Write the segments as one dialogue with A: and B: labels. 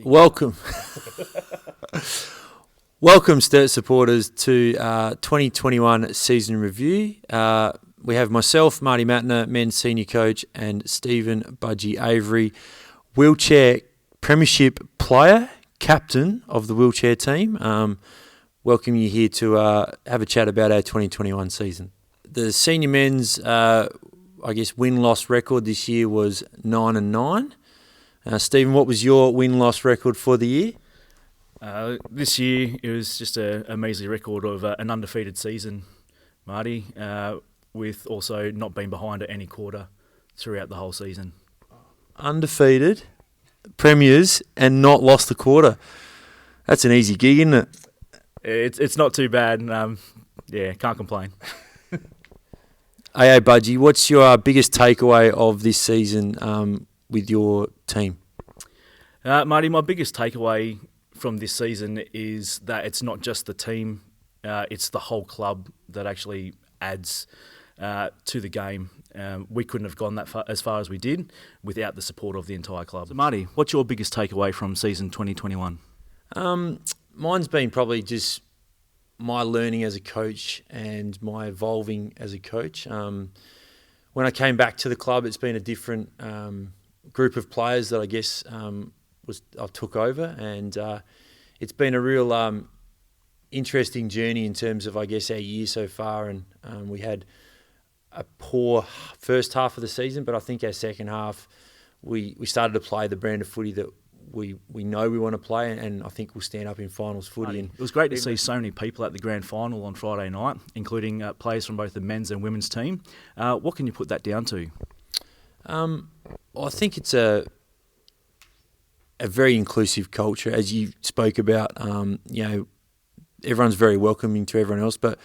A: Welcome. Welcome, Sturt supporters, to 2021 season review. We have myself, Marty Mattner, men's senior coach, and Stephen Budgie Avery, wheelchair Premiership player, captain of the wheelchair team. Welcome you here to have a chat about our 2021 season. The senior men's, win-loss record this year was 9-9. Stephen, what was your win-loss record for the year?
B: This year, it was just a measly record of an undefeated season, Marty, with also not being behind at any quarter throughout the whole season.
A: Undefeated, premiers, and not lost a quarter. That's an easy gig, isn't it?
B: It's not too bad. Can't complain.
A: AA Budgie, what's your biggest takeaway of this season with your team?
B: Marty, my biggest takeaway from this season is that it's not just the team, it's the whole club that actually adds to the game. We couldn't have gone as far as we did without the support of the entire club. So Marty, what's your biggest takeaway from season 2021?
A: Mine's been probably just my learning as a coach and my evolving as a coach. When I came back to the club, it's been a different group of players that I guess I took over, and it's been a real interesting journey in terms of, I guess, our year so far. And we had a poor first half of the season, but I think our second half we started to play the brand of footy that we know we want to play, and I think we'll stand up in finals footy. And
B: it was great to see so many people at the grand final on Friday night, including players from both the men's and women's team. What can you put that down to?
A: I think it's a very inclusive culture, as you spoke about. Everyone's very welcoming to everyone else, but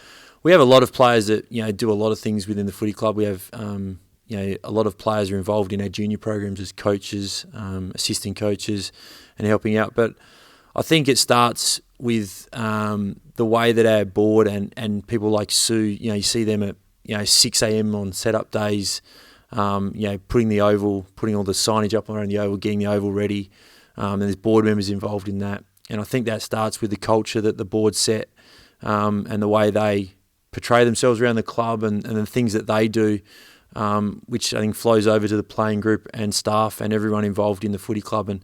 A: we have a lot of players that do a lot of things within the footy club. We have a lot of players are involved in our junior programs as coaches, assistant coaches, and helping out. But I think it starts with the way that our board and people like Sue, you see them at 6 a.m. on setup days, putting the oval, putting all the signage up around the oval, getting the oval ready. And there's board members involved in that. And I think that starts with the culture that the board set and the way they portray themselves around the club and the things that they do, which I think flows over to the playing group and staff and everyone involved in the footy club. And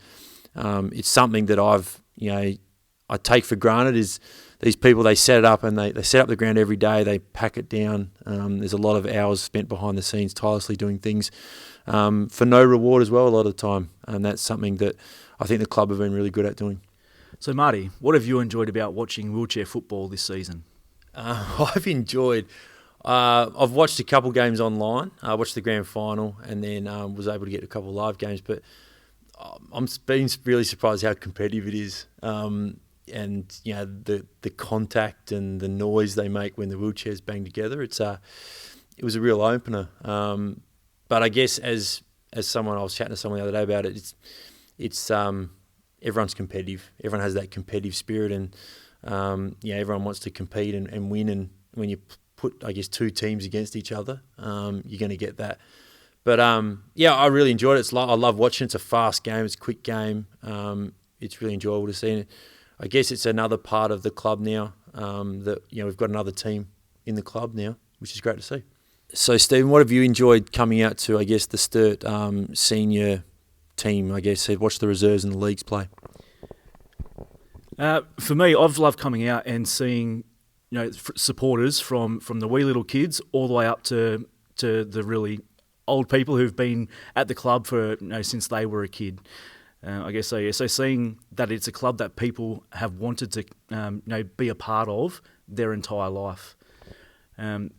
A: it's something that I take for granted is these people, they set it up and they set up the ground every day, they pack it down. There's a lot of hours spent behind the scenes tirelessly doing things for no reward as well a lot of the time. And that's something that I think the club have been really good at doing.
B: So Marty, what have you enjoyed about watching wheelchair football this season?
A: I've I've watched a couple games online. I watched the grand final and then was able to get a couple of live games. But I'm being really surprised how competitive it is. And the contact and the noise they make when the wheelchairs bang together. It was a real opener. But I guess as someone, I was chatting to someone the other day about it. It's everyone's competitive. Everyone has that competitive spirit, and everyone wants to compete and win. And when you put, I guess, two teams against each other, you're going to get that. But I really enjoyed it. I love watching. It's a fast game. It's a quick game. It's really enjoyable to see. And I guess it's another part of the club now that we've got another team in the club now, which is great to see. So, Stephen, what have you enjoyed coming out to, I guess, the Sturt senior team, I guess, watch the reserves and the leagues play?
B: For me, I've loved coming out and seeing supporters from the wee little kids all the way up to the really old people who've been at the club for since they were a kid. I guess so. Yeah. So seeing that it's a club that people have wanted to be a part of their entire life, and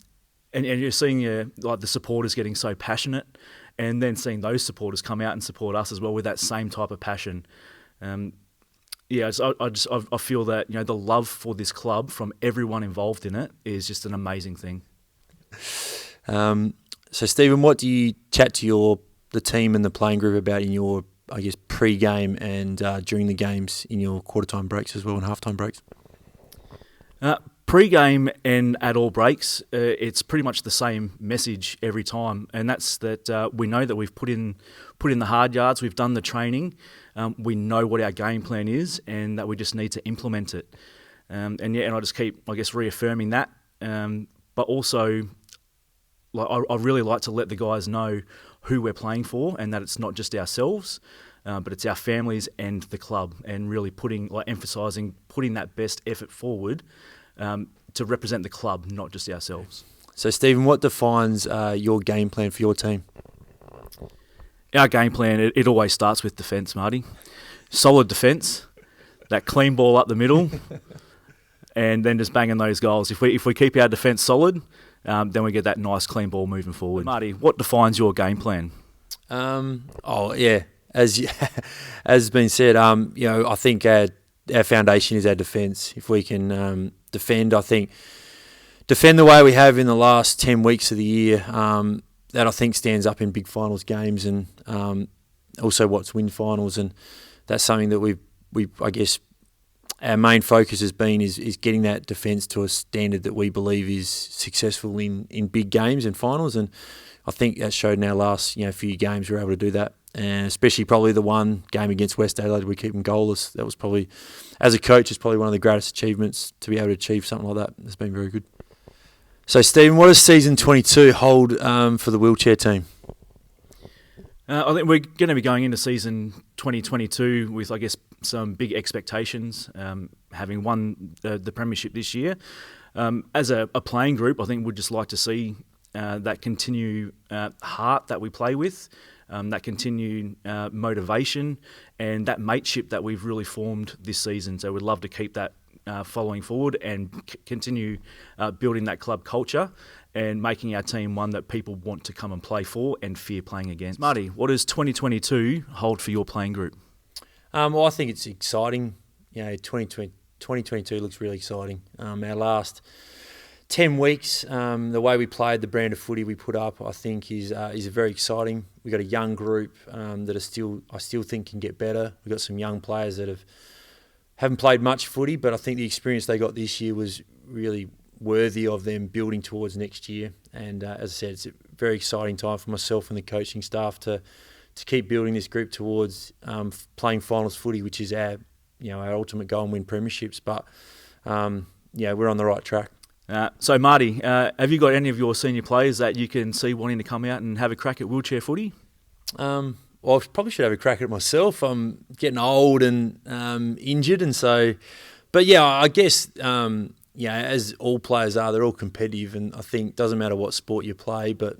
B: you're seeing the supporters getting so passionate, and then seeing those supporters come out and support us as well with that same type of passion. I feel that the love for this club from everyone involved in it is just an amazing thing.
A: So Stephen, what do you chat to the team and the playing group about in your, I guess, pre-game and during the games in your quarter-time breaks as well and half-time breaks?
B: Pre-game and at all breaks, it's pretty much the same message every time, and that's that we know that we've put in the hard yards, we've done the training, we know what our game plan is, and that we just need to implement it. And I just keep, I guess, reaffirming that. But also, I really like to let the guys know who we're playing for, and that it's not just ourselves, but it's our families and the club, and really emphasising putting that best effort forward to represent the club, not just ourselves.
A: So, Stephen, what defines your game plan for your team?
B: Our game plan, it always starts with defence, Marty. Solid defence, that clean ball up the middle, and then just banging those goals. If we keep our defence solid, then we get that nice clean ball moving forward. Marty, what defines your game plan?
A: As has been said, I think our foundation is our defence. If we can defend the way we have in the last 10 weeks of the year, that I think stands up in big finals games, and also what's win finals, and that's something that we I guess our main focus has been is getting that defence to a standard that we believe is successful in big games and finals, and I think that showed in our last few games we were able to do that, and especially probably the one game against West Adelaide we keep them goalless. That was probably, as a coach, it's probably one of the greatest achievements to be able to achieve something like that. It's been very good. So, Stephen, what does season 22 hold for the wheelchair team?
B: I think we're going to be going into season 2022 with, I guess, some big expectations, having won the Premiership this year. As a playing group, I think we'd just like to see that continued heart that we play with, that continued motivation, and that mateship that we've really formed this season. So we'd love to keep that following forward and continue building that club culture and making our team one that people want to come and play for and fear playing against. Marty, what does 2022 hold for your playing group?
A: Well, I think it's exciting. 2022 looks really exciting. Our last 10 weeks, the way we played, the brand of footy we put up, I think is very exciting. We've got a young group that I still think can get better. We've got some young players that haven't played much footy, but I think the experience they got this year was really worthy of them building towards next year. And as I said, it's a very exciting time for myself and the coaching staff to keep building this group towards playing finals footy, which is our ultimate goal and win premierships. But we're on the right track.
B: So Marty, have you got any of your senior players that you can see wanting to come out and have a crack at wheelchair footy?
A: Well, I probably should have a crack at it myself. I'm getting old and injured, and so. But yeah, I guess as all players are, they're all competitive, and I think it doesn't matter what sport you play, but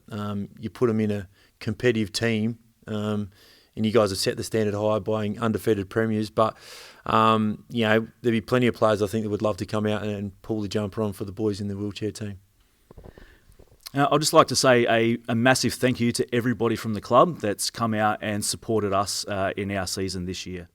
A: you put them in a competitive team, and you guys have set the standard high by being undefeated premiers. But there'll be plenty of players I think that would love to come out and pull the jumper on for the boys in the wheelchair team.
B: I'd just like to say a massive thank you to everybody from the club that's come out and supported us in our season this year.